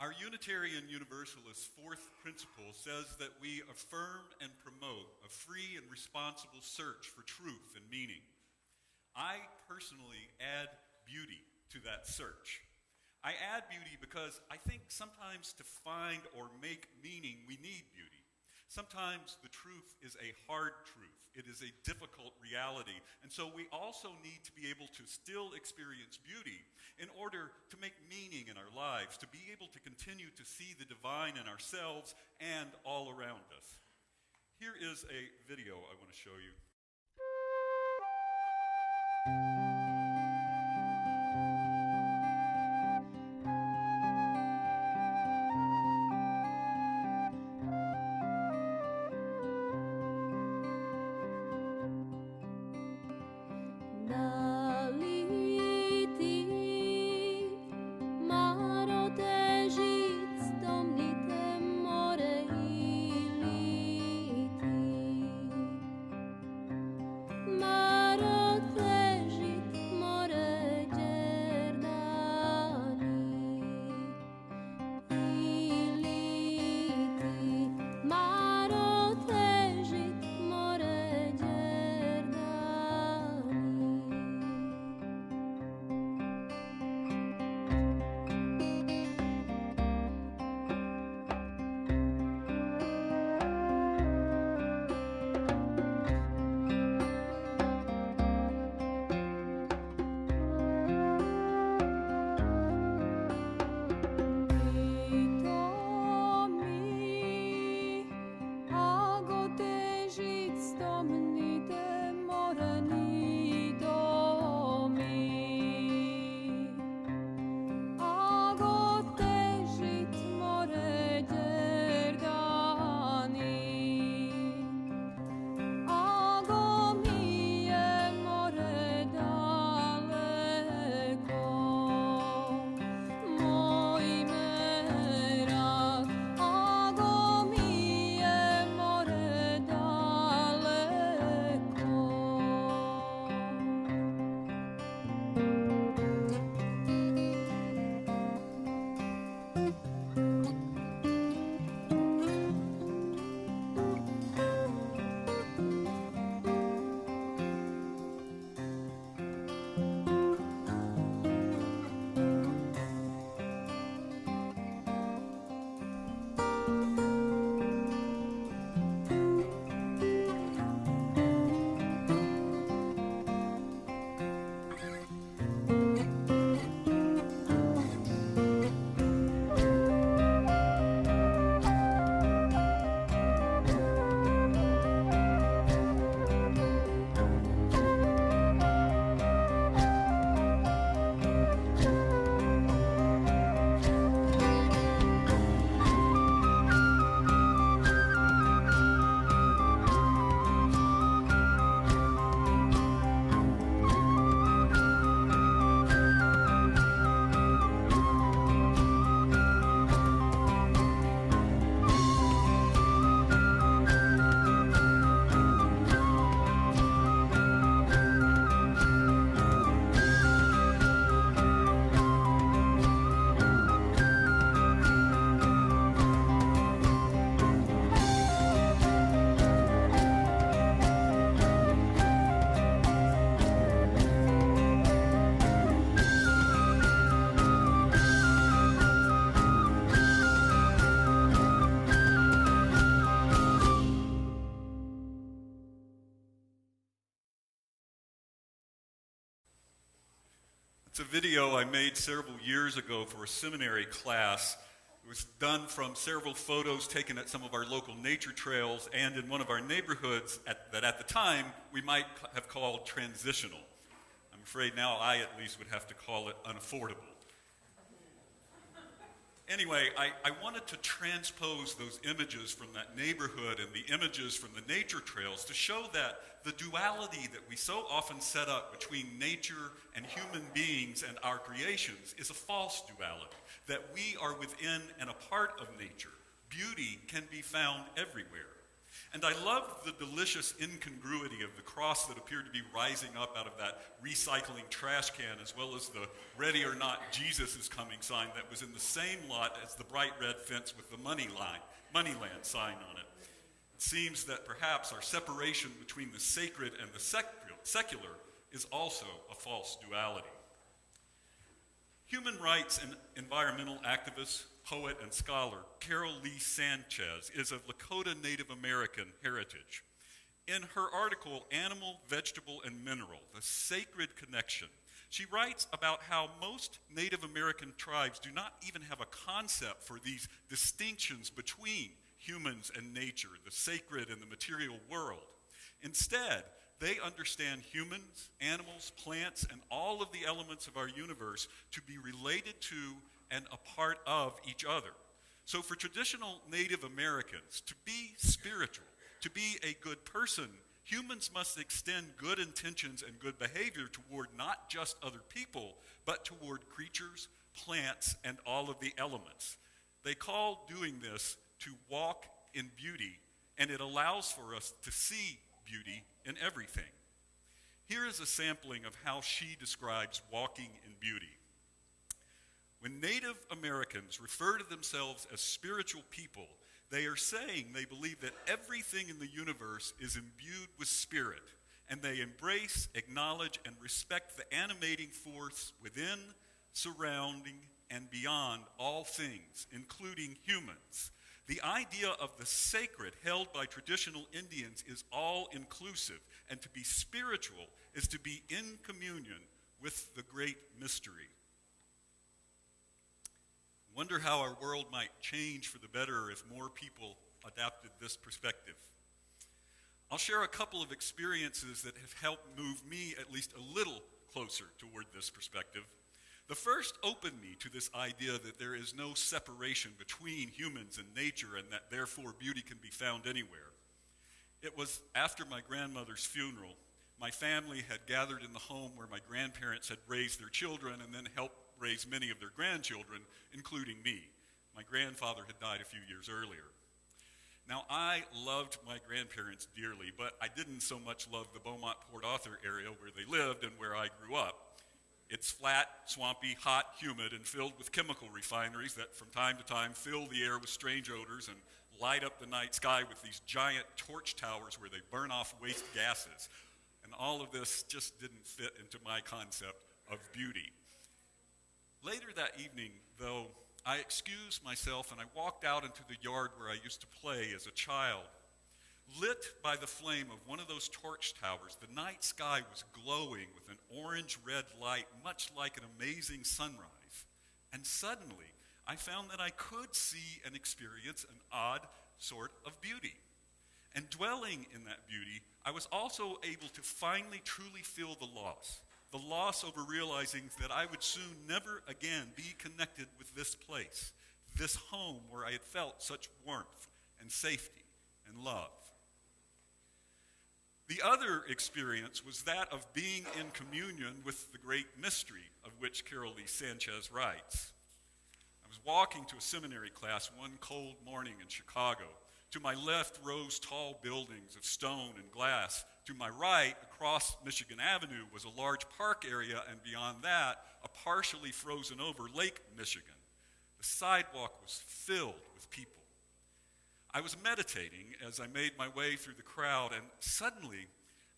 Our Unitarian Universalist fourth principle says that we affirm and promote a free and responsible search for truth and meaning. I personally add beauty to that search. I add beauty because I think sometimes to find or make meaning, we need beauty. Sometimes the truth is a hard truth. It is a difficult reality. And so we also need to be able to still experience beauty in order to make meaning in our lives, to be able to continue to see the divine in ourselves and all around us. Here is a video I want to show you. It's a video I made several years ago for a seminary class. It was done from several photos taken at some of our local nature trails and in one of our neighborhoods that at the time we might have called transitional. I'm afraid now I at least would have to call it unaffordable. Anyway, I wanted to transpose those images from that neighborhood and the images from the nature trails to show that the duality that we so often set up between nature and human beings and our creations is a false duality, that we are within and a part of nature. Beauty can be found everywhere. And I loved the delicious incongruity of the cross that appeared to be rising up out of that recycling trash can, as well as the "Ready or Not, Jesus is Coming" sign that was in the same lot as the bright red fence with the Moneyland sign on it. It seems that perhaps our separation between the sacred and the secular is also a false duality. Human rights and environmental activist, poet, and scholar Carol Lee Sanchez is of Lakota Native American heritage. In her article, Animal, Vegetable, and Mineral, The Sacred Connection, she writes about how most Native American tribes do not even have a concept for these distinctions between humans and nature, the sacred and the material world. Instead, they understand humans, animals, plants, and all of the elements of our universe to be related to and a part of each other. So for traditional Native Americans, to be spiritual, to be a good person, humans must extend good intentions and good behavior toward not just other people, but toward creatures, plants, and all of the elements. They call doing this to walk in beauty, and it allows for us to see beauty in everything. Here is a sampling of how she describes walking in beauty. When Native Americans refer to themselves as spiritual people, they are saying they believe that everything in the universe is imbued with spirit, and they embrace, acknowledge, and respect the animating force within, surrounding, and beyond all things, including humans. The idea of the sacred held by traditional Indians is all-inclusive, and to be spiritual is to be in communion with the great mystery. Wonder how our world might change for the better if more people adopted this perspective. I'll share a couple of experiences that have helped move me at least a little closer toward this perspective. The first opened me to this idea that there is no separation between humans and nature, and that therefore beauty can be found anywhere. It was after my grandmother's funeral. My family had gathered in the home where my grandparents had raised their children and then helped raise many of their grandchildren, including me. My grandfather had died a few years earlier. Now, I loved my grandparents dearly, but I didn't so much love the Beaumont-Port Arthur area where they lived and where I grew up. It's flat, swampy, hot, humid, and filled with chemical refineries that from time to time fill the air with strange odors and light up the night sky with these giant torch towers where they burn off waste gases. And all of this just didn't fit into my concept of beauty. Later that evening, though, I excused myself and I walked out into the yard where I used to play as a child. Lit by the flame of one of those torch towers, the night sky was glowing with an orange-red light, much like an amazing sunrise. And suddenly, I found that I could see and experience an odd sort of beauty. And dwelling in that beauty, I was also able to finally truly feel the loss over realizing that I would soon never again be connected with this place, this home where I had felt such warmth and safety and love. The other experience was that of being in communion with the great mystery of which Carol Lee Sanchez writes. I was walking to a seminary class one cold morning in Chicago. To my left rose tall buildings of stone and glass. To my right, across Michigan Avenue, was a large park area, and beyond that, a partially frozen over Lake Michigan. The sidewalk was filled with people. I was meditating as I made my way through the crowd, and suddenly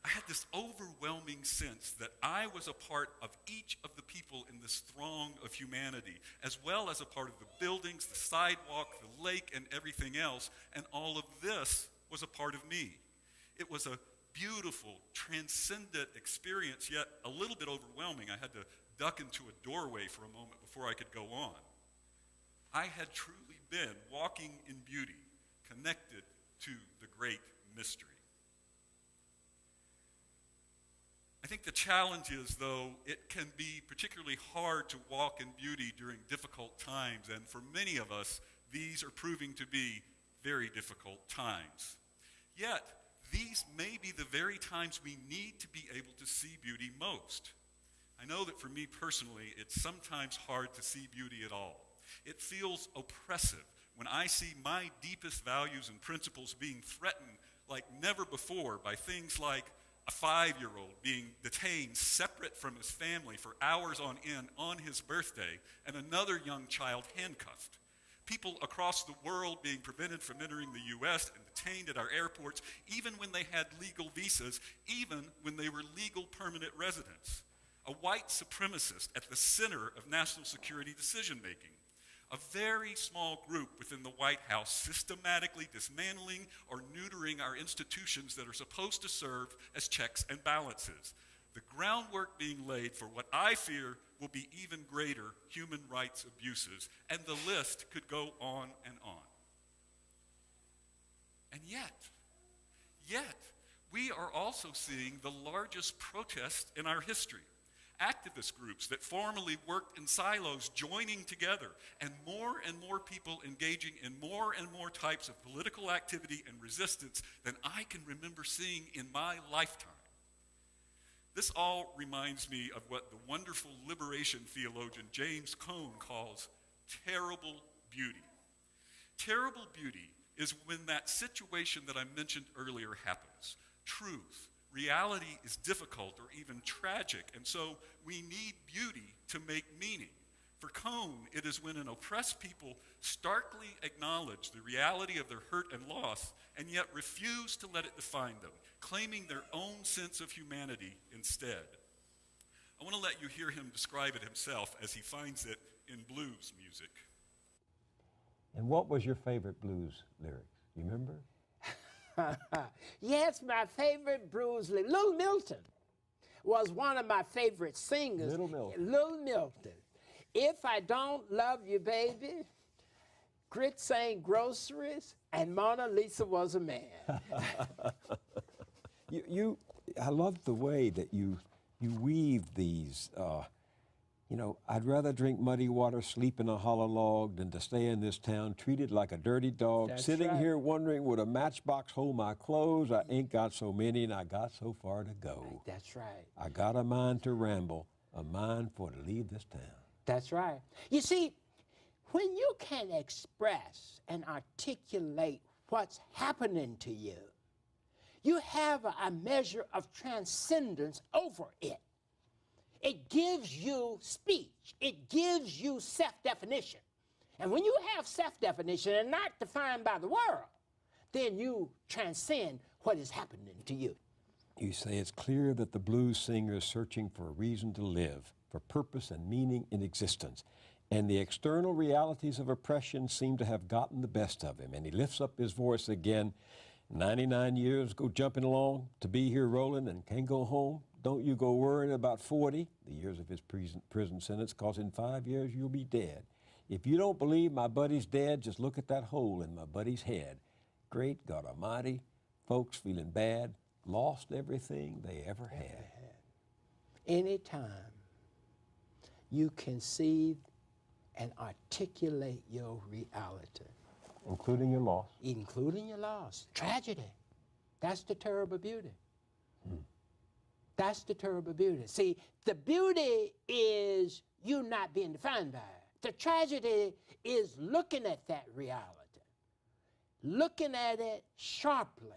I had this overwhelming sense that I was a part of each of the people in this throng of humanity, as well as a part of the buildings, the sidewalk, the lake, and everything else, and all of this was a part of me. It was a beautiful, transcendent experience, yet a little bit overwhelming. I had to duck into a doorway for a moment before I could go on. I had truly been walking in beauty, connected to the great mystery. I think the challenge is, though, it can be particularly hard to walk in beauty during difficult times, and for many of us, these are proving to be very difficult times. Yet, these may be the very times we need to be able to see beauty most. I know that for me personally, it's sometimes hard to see beauty at all. It feels oppressive when I see my deepest values and principles being threatened like never before by things like a 5-year-old being detained separate from his family for hours on end on his birthday, and another young child handcuffed. People across the world being prevented from entering the U.S. and detained at our airports, even when they had legal visas, even when they were legal permanent residents. A white supremacist at the center of national security decision-making. A very small group within the White House systematically dismantling or neutering our institutions that are supposed to serve as checks and balances. The groundwork being laid for what I fear will be even greater human rights abuses, and the list could go on and on. And yet, we are also seeing the largest protest in our history. Activist groups that formerly worked in silos joining together, and more people engaging in more and more types of political activity and resistance than I can remember seeing in my lifetime. This all reminds me of what the wonderful liberation theologian James Cone calls terrible beauty. Terrible beauty is when that situation that I mentioned earlier happens. Truth, reality is difficult or even tragic, and so we need beauty to make meaning. For Cone, it is when an oppressed people starkly acknowledge the reality of their hurt and loss and yet refuse to let it define them, claiming their own sense of humanity instead. I want to let you hear him describe it himself as he finds it in blues music. And what was your favorite blues lyrics? You remember? Yes, my favorite blues lyric. Little Milton was one of my favorite singers. Little Milton. Little Milton. If I don't love you, baby, grits ain't groceries, and Mona Lisa was a man. I love the way that you weave these. I'd rather drink muddy water, sleep in a hollow log, than to stay in this town treated like a dirty dog. That's sitting right. here wondering, would a matchbox hold my clothes? I ain't got so many, and I got so far to go. That's right. I got a mind to ramble, a mind for to leave this town. That's right. You see, when you can express and articulate what's happening to you, you have a measure of transcendence over it. It gives you speech. It gives you self-definition. And when you have self-definition and not defined by the world, then you transcend what is happening to you. You say it's clear that the blues singer is searching for a reason to live, for purpose and meaning in existence. And the external realities of oppression seem to have gotten the best of him. And he lifts up his voice again. 99 years go jumping along to be here rolling and can't go home. Don't you go worrying about 40, the years of his prison sentence, because in 5 years you'll be dead. If you don't believe my buddy's dead, just look at that hole in my buddy's head. Great God Almighty, folks feeling bad, lost everything they ever had. Anytime you conceive and articulate your reality, Including your loss. including your loss, tragedy, that's the terrible beauty. That's the terrible beauty. See, the beauty is you not being defined by it. The tragedy is looking at that reality, looking at it sharply,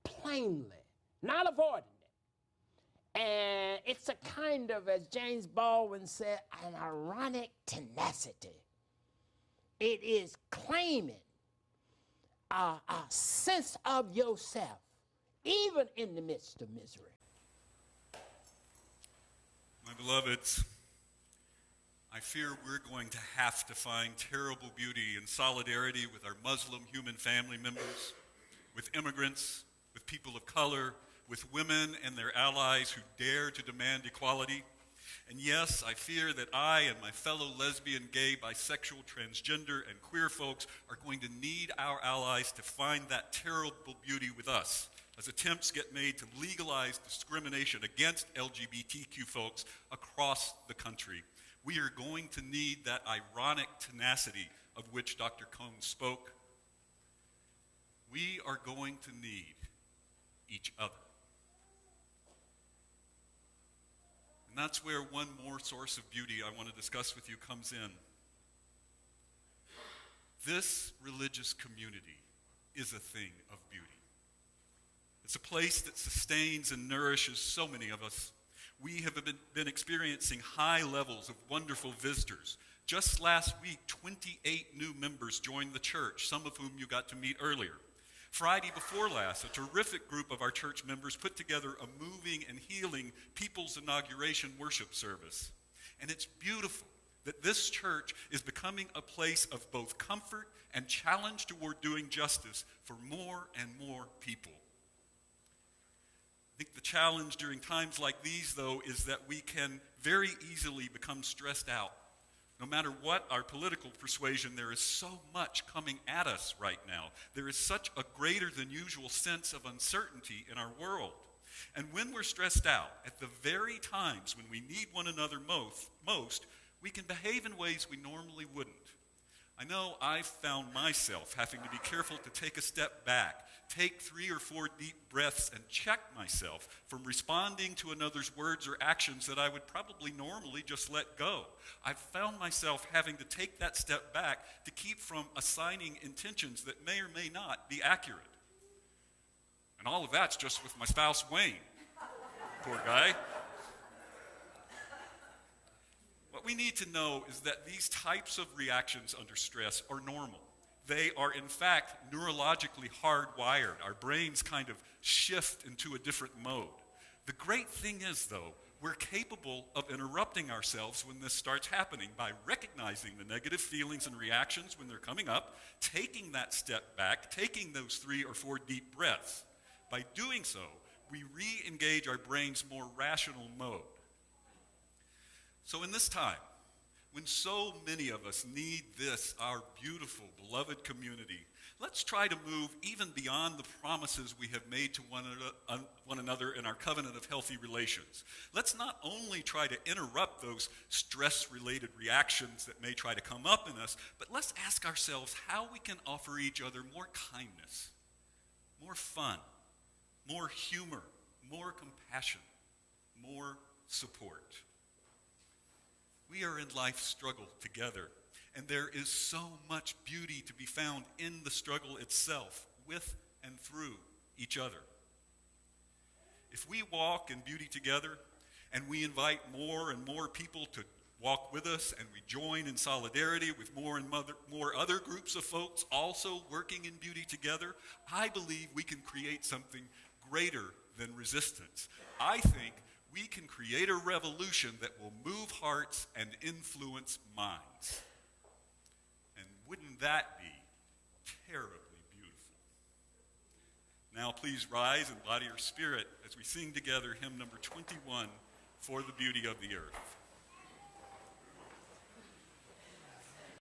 plainly, not avoiding it. And it's a kind of, as James Baldwin said, an ironic tenacity. It is claiming a sense of yourself, even in the midst of misery. My beloveds, I fear we're going to have to find terrible beauty in solidarity with our Muslim human family members, with immigrants, with people of color, with women and their allies who dare to demand equality. And yes, I fear that I and my fellow lesbian, gay, bisexual, transgender, and queer folks are going to need our allies to find that terrible beauty with us, as attempts get made to legalize discrimination against LGBTQ folks across the country. We are going to need that ironic tenacity of which Dr. Cone spoke. We are going to need each other. And that's where one more source of beauty I want to discuss with you comes in. This religious community is a thing of beauty. It's a place that sustains and nourishes so many of us. We have been experiencing high levels of wonderful visitors. Just last week, 28 new members joined the church, some of whom you got to meet earlier. Friday before last, a terrific group of our church members put together a moving and healing People's Inauguration worship service. And it's beautiful that this church is becoming a place of both comfort and challenge toward doing justice for more and more people. I think the challenge during times like these, though, is that we can very easily become stressed out. No matter what our political persuasion, there is so much coming at us right now. There is such a greater than usual sense of uncertainty in our world. And when we're stressed out, at the very times when we need one another most, we can behave in ways we normally wouldn't. I know I've found myself having to be careful to take a step back, take 3 or 4 deep breaths, and check myself from responding to another's words or actions that I would probably normally just let go. I've found myself having to take that step back to keep from assigning intentions that may or may not be accurate. And all of that's just with my spouse, Wayne. Poor guy. What we need to know is that these types of reactions under stress are normal. They are, in fact, neurologically hardwired. Our brains kind of shift into a different mode. The great thing is, though, we're capable of interrupting ourselves when this starts happening by recognizing the negative feelings and reactions when they're coming up, taking that step back, taking those 3 or 4 deep breaths. By doing so, we re-engage our brain's more rational mode. So in this time, when so many of us need this, our beautiful, beloved community, let's try to move even beyond the promises we have made to one another in our covenant of healthy relations. Let's not only try to interrupt those stress-related reactions that may try to come up in us, but let's ask ourselves how we can offer each other more kindness, more fun, more humor, more compassion, more support. We are in life's struggle together, and there is so much beauty to be found in the struggle itself, with and through each other. If we walk in beauty together, and we invite more and more people to walk with us, and we join in solidarity with more and more other groups of folks also working in beauty together, I believe we can create something greater than resistance. I think we can create a revolution that will move hearts and influence minds. And wouldn't that be terribly beautiful? Now please rise and body your spirit as we sing together hymn number 21, For the Beauty of the Earth.